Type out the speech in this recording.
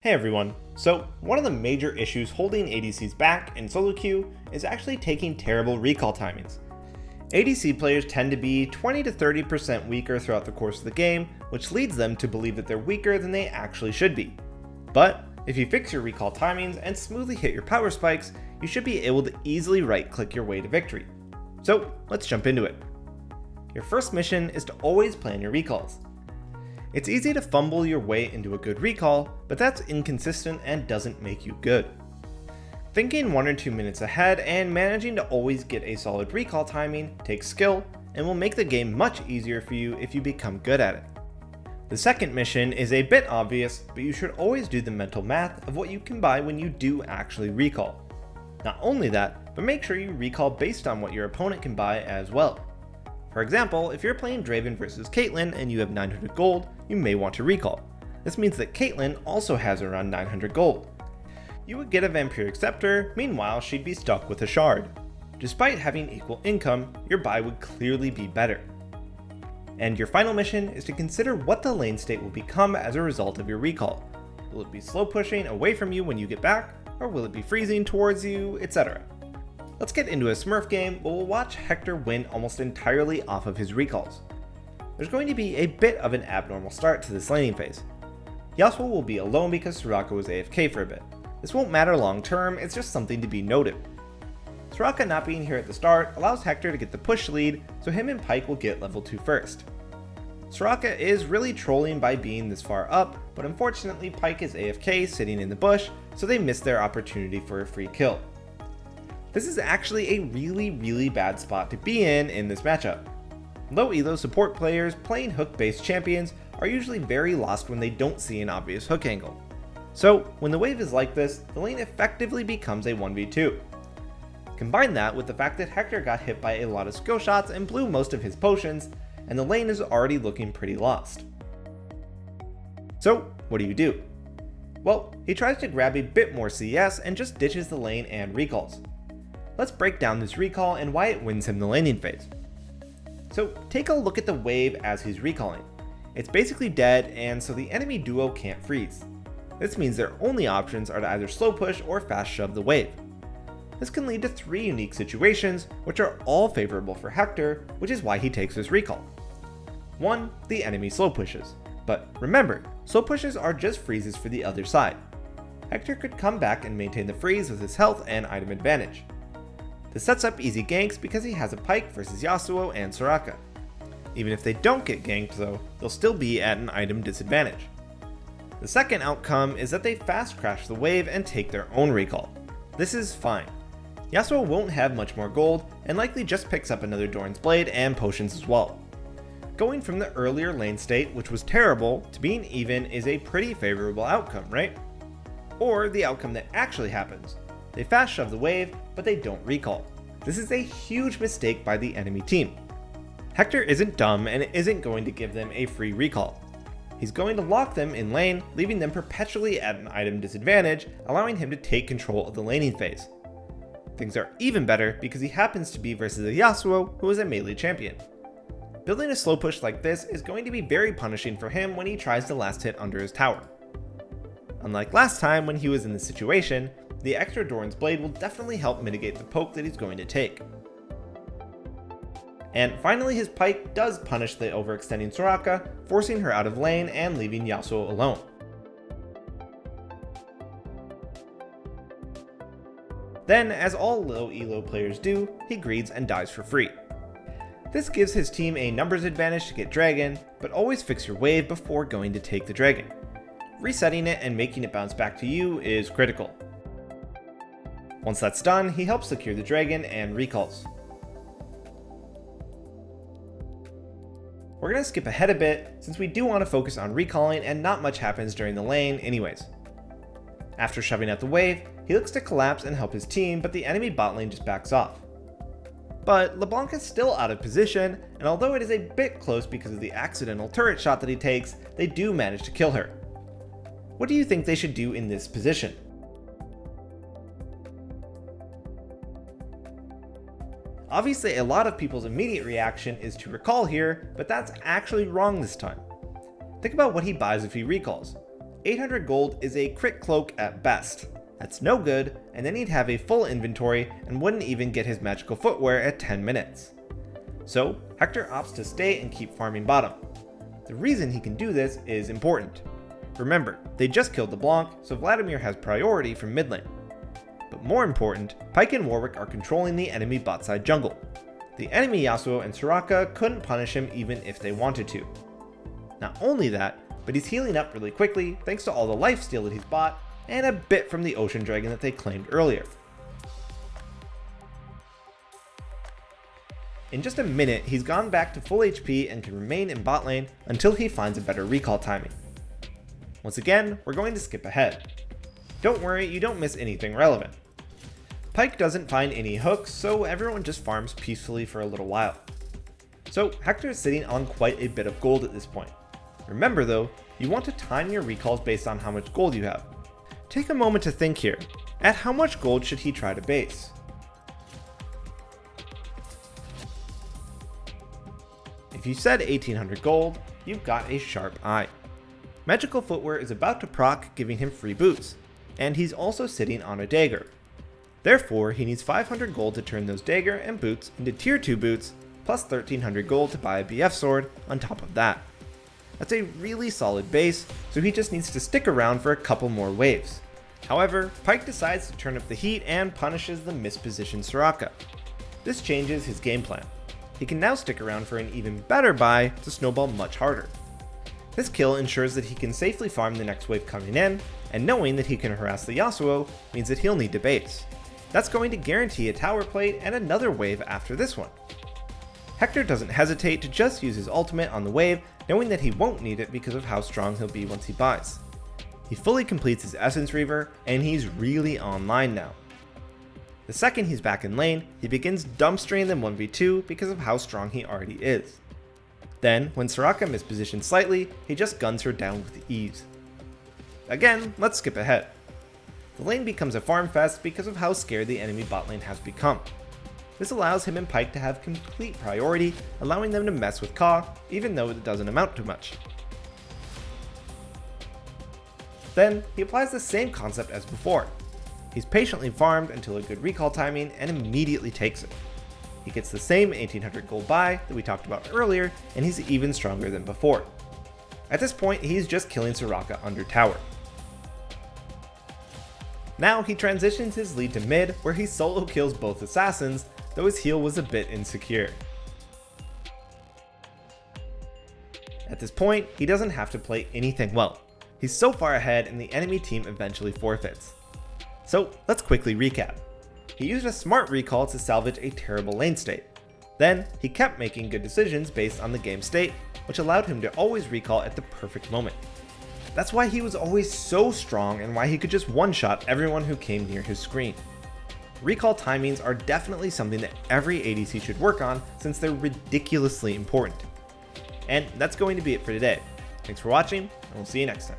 Hey everyone, so one of the major issues holding ADCs back in solo queue is actually taking terrible recall timings. ADC players tend to be 20 to 30% weaker throughout the course of the game, which leads them to believe that they're weaker than they actually should be. But if you fix your recall timings and smoothly hit your power spikes, you should be able to easily right-click your way to victory. So let's jump into it. Your first mission is to always plan your recalls. It's easy to fumble your way into a good recall, but that's inconsistent and doesn't make you good. Thinking 1 or 2 minutes ahead and managing to always get a solid recall timing takes skill and will make the game much easier for you if you become good at it. The second mission is a bit obvious, but you should always do the mental math of what you can buy when you do actually recall. Not only that, but make sure you recall based on what your opponent can buy as well. For example, if you're playing Draven versus Caitlyn and you have 900 gold, you may want to recall. This means that Caitlyn also has around 900 gold. You would get a Vampiric Scepter, meanwhile she'd be stuck with a shard. Despite having equal income, your buy would clearly be better. And your final mission is to consider what the lane state will become as a result of your recall. Will it be slow pushing away from you when you get back, or will it be freezing towards you, etc. Let's get into a smurf game, but we'll watch Hector win almost entirely off of his recalls. There's going to be a bit of an abnormal start to this laning phase. Yasuo will be alone because Soraka was AFK for a bit. This won't matter long term, it's just something to be noted. Soraka not being here at the start allows Hector to get the push lead, so him and Pyke will get level 2 first. Soraka is really trolling by being this far up, but unfortunately Pyke is AFK sitting in the bush, so they miss their opportunity for a free kill. This is actually a really bad spot to be in this matchup. Low elo support players playing hook-based champions are usually very lost when they don't see an obvious hook angle. So when the wave is like this, the lane effectively becomes a 1v2. Combine that with the fact that Hector got hit by a lot of skill shots and blew most of his potions, and the lane is already looking pretty lost. So what do? Well, he tries to grab a bit more CS and just ditches the lane and recalls. Let's break down this recall and why it wins him the laning phase. So take a look at the wave as he's recalling. It's basically dead, and so the enemy duo can't freeze. This means their only options are to either slow push or fast shove the wave. This can lead to 3 unique situations, which are all favorable for Hector, which is why he takes this recall. 1. The enemy slow pushes. But remember, slow pushes are just freezes for the other side. Hector could come back and maintain the freeze with his health and item advantage. This sets up easy ganks because he has a Pyke versus Yasuo and Soraka. Even if they don't get ganked though, they'll still be at an item disadvantage. The second outcome is that they fast crash the wave and take their own recall. This is fine. Yasuo won't have much more gold and likely just picks up another Doran's Blade and potions as well. Going from the earlier lane state, which was terrible, to being even is a pretty favorable outcome, right? Or the outcome that actually happens. They fast shove the wave, but they don't recall. This is a huge mistake by the enemy team. Hector isn't dumb and isn't going to give them a free recall. He's going to lock them in lane, leaving them perpetually at an item disadvantage, allowing him to take control of the laning phase. Things are even better because he happens to be versus a Yasuo who is a melee champion. Building a slow push like this is going to be very punishing for him when he tries to last hit under his tower. Unlike last time when he was in this situation, the extra Doran's Blade will definitely help mitigate the poke that he's going to take. And finally, his Pyke does punish the overextending Soraka, forcing her out of lane and leaving Yasuo alone. Then, as all low elo players do, he greeds and dies for free. This gives his team a numbers advantage to get dragon, but always fix your wave before going to take the dragon. Resetting it and making it bounce back to you is critical. Once that's done, he helps secure the dragon and recalls. We're going to skip ahead a bit since we do want to focus on recalling and not much happens during the lane anyways. After shoving out the wave, he looks to collapse and help his team, but the enemy bot lane just backs off. But LeBlanc is still out of position, and although it is a bit close because of the accidental turret shot that he takes, they do manage to kill her. What do you think they should do in this position? Obviously, a lot of people's immediate reaction is to recall here, but that's actually wrong this time. Think about what he buys if he recalls. 800 gold is a crit cloak at best. That's no good, and then he'd have a full inventory and wouldn't even get his magical footwear at 10 minutes. So Hector opts to stay and keep farming bottom. The reason he can do this is important. Remember, they just killed the Blanc, so Vladimir has priority from mid lane. But more important, Pyke and Warwick are controlling the enemy bot side jungle. The enemy Yasuo and Soraka couldn't punish him even if they wanted to. Not only that, but he's healing up really quickly thanks to all the lifesteal that he's bought, and a bit from the Ocean Dragon that they claimed earlier. In just a minute, he's gone back to full HP and can remain in bot lane until he finds a better recall timing. Once again, we're going to skip ahead. Don't worry, you don't miss anything relevant. Pyke doesn't find any hooks, so everyone just farms peacefully for a little while. So Hector is sitting on quite a bit of gold at this point. Remember though, you want to time your recalls based on how much gold you have. Take a moment to think here. At how much gold should he try to base? If you said 1800 gold, you've got a sharp eye. Magical footwear is about to proc, giving him free boots, and he's also sitting on a dagger. Therefore, he needs 500 gold to turn those dagger and boots into tier 2 boots, plus 1300 gold to buy a BF sword on top of that. That's a really solid base, so he just needs to stick around for a couple more waves. However, Pyke decides to turn up the heat and punishes the mispositioned Soraka. This changes his game plan. He can now stick around for an even better buy to snowball much harder. This kill ensures that he can safely farm the next wave coming in, and knowing that he can harass the Yasuo means that he'll need to base. That's going to guarantee a tower plate and another wave after this one. Hector doesn't hesitate to just use his ultimate on the wave, knowing that he won't need it because of how strong he'll be once he buys. He fully completes his Essence Reaver, and he's really online now. The second he's back in lane, he begins dumpstering them 1v2 because of how strong he already is. Then, when Soraka mispositions slightly, he just guns her down with ease. Again, let's skip ahead. The lane becomes a farm fest because of how scared the enemy bot lane has become. This allows him and Pyke to have complete priority, allowing them to mess with Ka, even though it doesn't amount to much. Then, he applies the same concept as before. He's patiently farmed until a good recall timing and immediately takes it. He gets the same 1800 gold buy that we talked about earlier, and he's even stronger than before. At this point, he's just killing Soraka under tower. Now he transitions his lead to mid, where he solo kills both assassins, though his heal was a bit insecure. At this point, he doesn't have to play anything well. He's so far ahead and the enemy team eventually forfeits. So let's quickly recap. He used a smart recall to salvage a terrible lane state. Then, he kept making good decisions based on the game state, which allowed him to always recall at the perfect moment. That's why he was always so strong and why he could just one-shot everyone who came near his screen. Recall timings are definitely something that every ADC should work on since they're ridiculously important. And that's going to be it for today. Thanks for watching, and we'll see you next time.